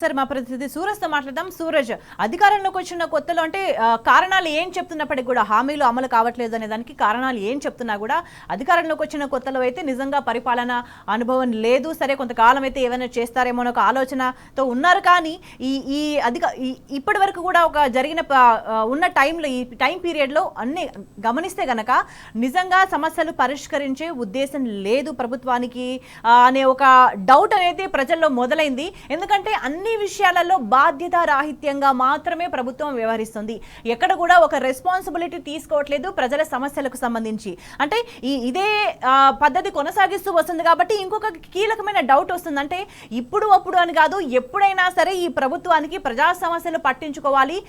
Sir మా ప్రతినిధి సూరజ్తో మాట్లాడదాం. సూరజ్, అధికారంలోకి వచ్చిన కొత్తలో అంటే కారణాలు ఏం చెప్తున్నప్పటికీ కూడా హామీలు అమలు కావట్లేదు అనే దానికి కారణాలు ఏం చెప్తున్నా కూడా అధికారంలోకి వచ్చిన కొత్తలో అయితే నిజంగా పరిపాలన అనుభవం లేదు. సరే, కొంతకాలం అయితే ఏమైనా చేస్తారేమో అని ఒక ఆలోచనతో ఉన్నారు. కానీ ఈ ఇప్పటి వరకు కూడా ఒక జరిగిన ఉన్న టైంలో ఈ టైం పీరియడ్లో అన్ని గమనిస్తే గనక నిజంగా సమస్యలు పరిష్కరించే ఉద్దేశం లేదు ప్రభుత్వానికి అనే ఒక డౌట్ అనేది ప్రజల్లో మొదలైంది. ఎందుకంటే అన్ని విషయాలలో బాధ్యత రాహిత్యంగా మాత్రమే ప్రభుత్వం వ్యవహరిస్తుంది. ఎక్కడ కూడా ఒక రెస్పాన్సిబిలిటీ తీసుకోవట్లేదు ప్రజల సమస్యలకు సంబంధించి. అంటే ఇదే పద్ధతి కొనసాగిస్తూ వస్తుంది కాబట్టి ఇంకొక కీలకమైన డౌట్ వస్తుంది. అంటే ఇప్పుడు అప్పుడు అని కాదు, ఎప్పుడైనా సరే ఈ ప్రభుత్వానికి ప్రజా సమస్యలు పట్టించుకోవాలి,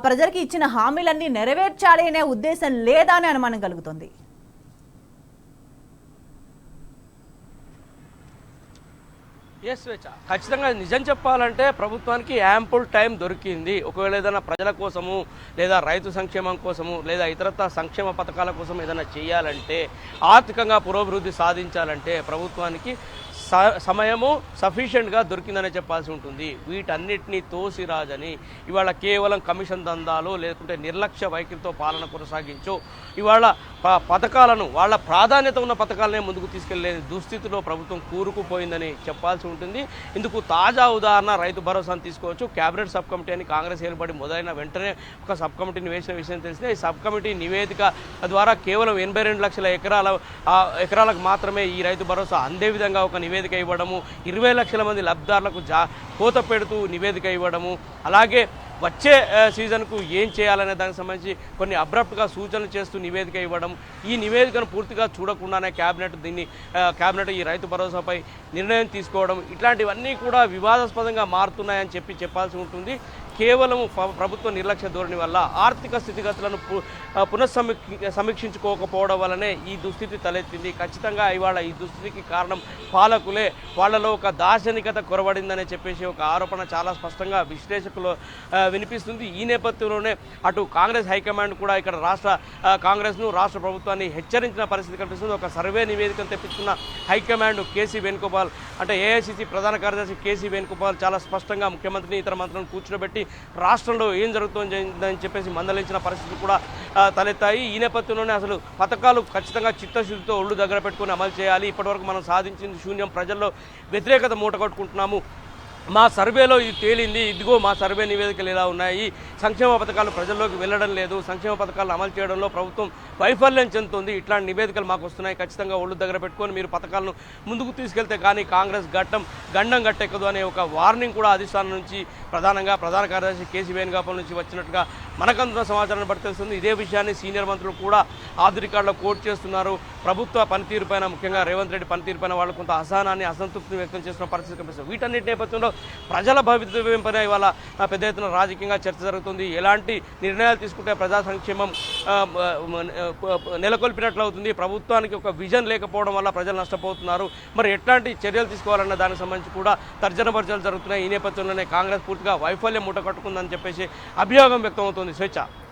ప్రజలకి ఇచ్చిన హామీలన్నీ నెరవేర్చాలి అనే ఉద్దేశం లేదా అని అనుమానం కలుగుతుంది. ఎస్ ఖచ్చితంగా నిజం చెప్పాలంటే ప్రభుత్వానికి యాంపుల్ టైం దొరికింది. ఒకవేళ ఏదైనా ప్రజల కోసము లేదా రైతు సంక్షేమం కోసము లేదా ఇతరత్ర సంక్షేమ పథకాల కోసం ఏదైనా చేయాలంటే, ఆర్థికంగా పురోభివృద్ధి సాధించాలంటే ప్రభుత్వానికి సమయము సఫిషియెంట్గా దొరికిందనే చెప్పాల్సి ఉంటుంది. వీటన్నిటినీ తోసిరాజని ఇవాళ కేవలం కమిషన్ దందాలు లేకుంటే నిర్లక్ష్య వైఖరితో పాలన కొనసాగించో ఇవాళ పథకాలను వాళ్ళ ప్రాధాన్యత ఉన్న పథకాలనే ముందుకు తీసుకెళ్లేని దుస్థితిలో ప్రభుత్వం కూరుకుపోయిందని చెప్పాల్సి ఉంటుంది. ఇందుకు తాజా ఉదాహరణ రైతు భరోసాను తీసుకోవచ్చు. క్యాబినెట్ సబ్ కమిటీ అని కాంగ్రెస్ ఏర్పడి మొదలైన వెంటనే ఒక సబ్ కమిటీని వేసిన విషయం తెలిసిందే. ఈ సబ్ కమిటీ నివేదిక ద్వారా కేవలం 82 లక్షల ఎకరాలకు మాత్రమే ఈ రైతు భరోసా అందే విధంగా ఒక నివేదిక ఇవ్వడము, 20 లక్షల మంది లబ్ధిదారులకు కోత పెడుతూ నివేదిక ఇవ్వడము, అలాగే వచ్చే సీజన్కు ఏం చేయాలనే దానికి సంబంధించి కొన్ని అబ్రప్ట్గా సూచనలు చేస్తూ నివేదిక ఇవ్వడం, ఈ నివేదికను పూర్తిగా చూడకుండానే క్యాబినెట్ ఈ రైతు భరోసాపై నిర్ణయం తీసుకోవడం, ఇట్లాంటివన్నీ కూడా వివాదాస్పదంగా మారుతున్నాయని చెప్పాల్సి ఉంటుంది. కేవలం ప్రభుత్వ నిర్లక్ష్య ధోరణి వల్ల ఆర్థిక స్థితిగతులను సమీక్షించుకోకపోవడం వల్లనే ఈ దుస్థితి తలెత్తింది. ఖచ్చితంగా ఇవాళ ఈ దుస్థితికి కారణం పాలకులే. వాళ్లలో ఒక దార్శనికత కొరబడిందనే చెప్పేసి ఒక ఆరోపణ చాలా స్పష్టంగా విశ్లేషకులు వినిపిస్తుంది. ఈ నేపథ్యంలోనే అటు కాంగ్రెస్ హైకమాండ్ కూడా ఇక్కడ కాంగ్రెస్ను రాష్ట్ర ప్రభుత్వాన్ని హెచ్చరించిన పరిస్థితి కనిపిస్తుంది. ఒక సర్వే నివేదికను తెప్పించుకున్న హైకమాండ్ కేసీ వేణుగోపాల్ అంటే ఏఐసిసి ప్రధాన కార్యదర్శి కేసీ వేణుగోపాల్ చాలా స్పష్టంగా ముఖ్యమంత్రిని ఇతర మంత్రులను కూర్చోబెట్టి రాష్ట్రంలో ఏం జరుగుతుందని చెప్పేసి మందలించిన పరిస్థితులు కూడా తలెత్తాయి. ఈ నేపథ్యంలోనే అసలు పథకాలు ఖచ్చితంగా చిత్తశుద్ధితో ఒళ్ళు దగ్గర పెట్టుకుని అమలు చేయాలి. ఇప్పటివరకు మనం సాధించింది శూన్యం, ప్రజల్లో వ్యతిరేకత మూటగట్టుకుంటున్నాము, మా సర్వేలో ఇది తేలింది, ఇదిగో మా సర్వే నివేదికలు ఇలా ఉన్నాయి, సంక్షేమ పథకాలు ప్రజల్లోకి వెళ్ళడం లేదు, సంక్షేమ పథకాలను అమలు చేయడంలో ప్రభుత్వం వైఫల్యం చెందుతుంది, ఇట్లాంటి నివేదికలు మాకు వస్తున్నాయి, ఖచ్చితంగా ఒళ్ళు దగ్గర పెట్టుకొని మీరు పథకాలను ముందుకు తీసుకెళ్తే కానీ కాంగ్రెస్ గండం గట్టెక్కదు అనే ఒక వార్నింగ్ కూడా అధిష్టానం నుంచి ప్రధాన కార్యదర్శి కేసీ వేణుగోపాల్ నుంచి వచ్చినట్టుగా మనకందున్న సమాచారాన్ని బట్టి తెలుస్తుంది. ఇదే విషయాన్ని సీనియర్ మంత్రులు కూడా ఆఫ్ రికార్డులో కోట్ చేస్తున్నారు. ప్రభుత్వ పనితీరుపైన, ముఖ్యంగా రేవంత్ రెడ్డి పనితీరుపైన వాళ్ళు కొంత అసహనాన్ని, అసంతృప్తిని వ్యక్తం చేస్తున్న పరిస్థితి కనిపిస్తుంది. వీటన్నిటి నేపథ్యంలో ప్రజల భవితవ్యంపైన ఇవాళ పెద్ద ఎత్తున రాజకీయంగా చర్చ జరుగుతుంది. ఎలాంటి నిర్ణయాలు తీసుకుంటే ప్రజా సంక్షేమం నెలకొల్పినట్లు అవుతుంది, ప్రభుత్వానికి ఒక విజన్ లేకపోవడం వల్ల ప్రజలు నష్టపోతున్నారు, మరి ఎట్లాంటి చర్యలు తీసుకోవాలన్న దానికి సంబంధించి కూడా తర్జన భర్జనలు జరుగుతున్నాయి. ఈ నేపథ్యంలోనే కాంగ్రెస్ పూర్తిగా వైఫల్యం మూట కట్టుకుందని చెప్పేసి అభియోగం వ్యక్తం అవుతుంది. స్వేచ్ఛ.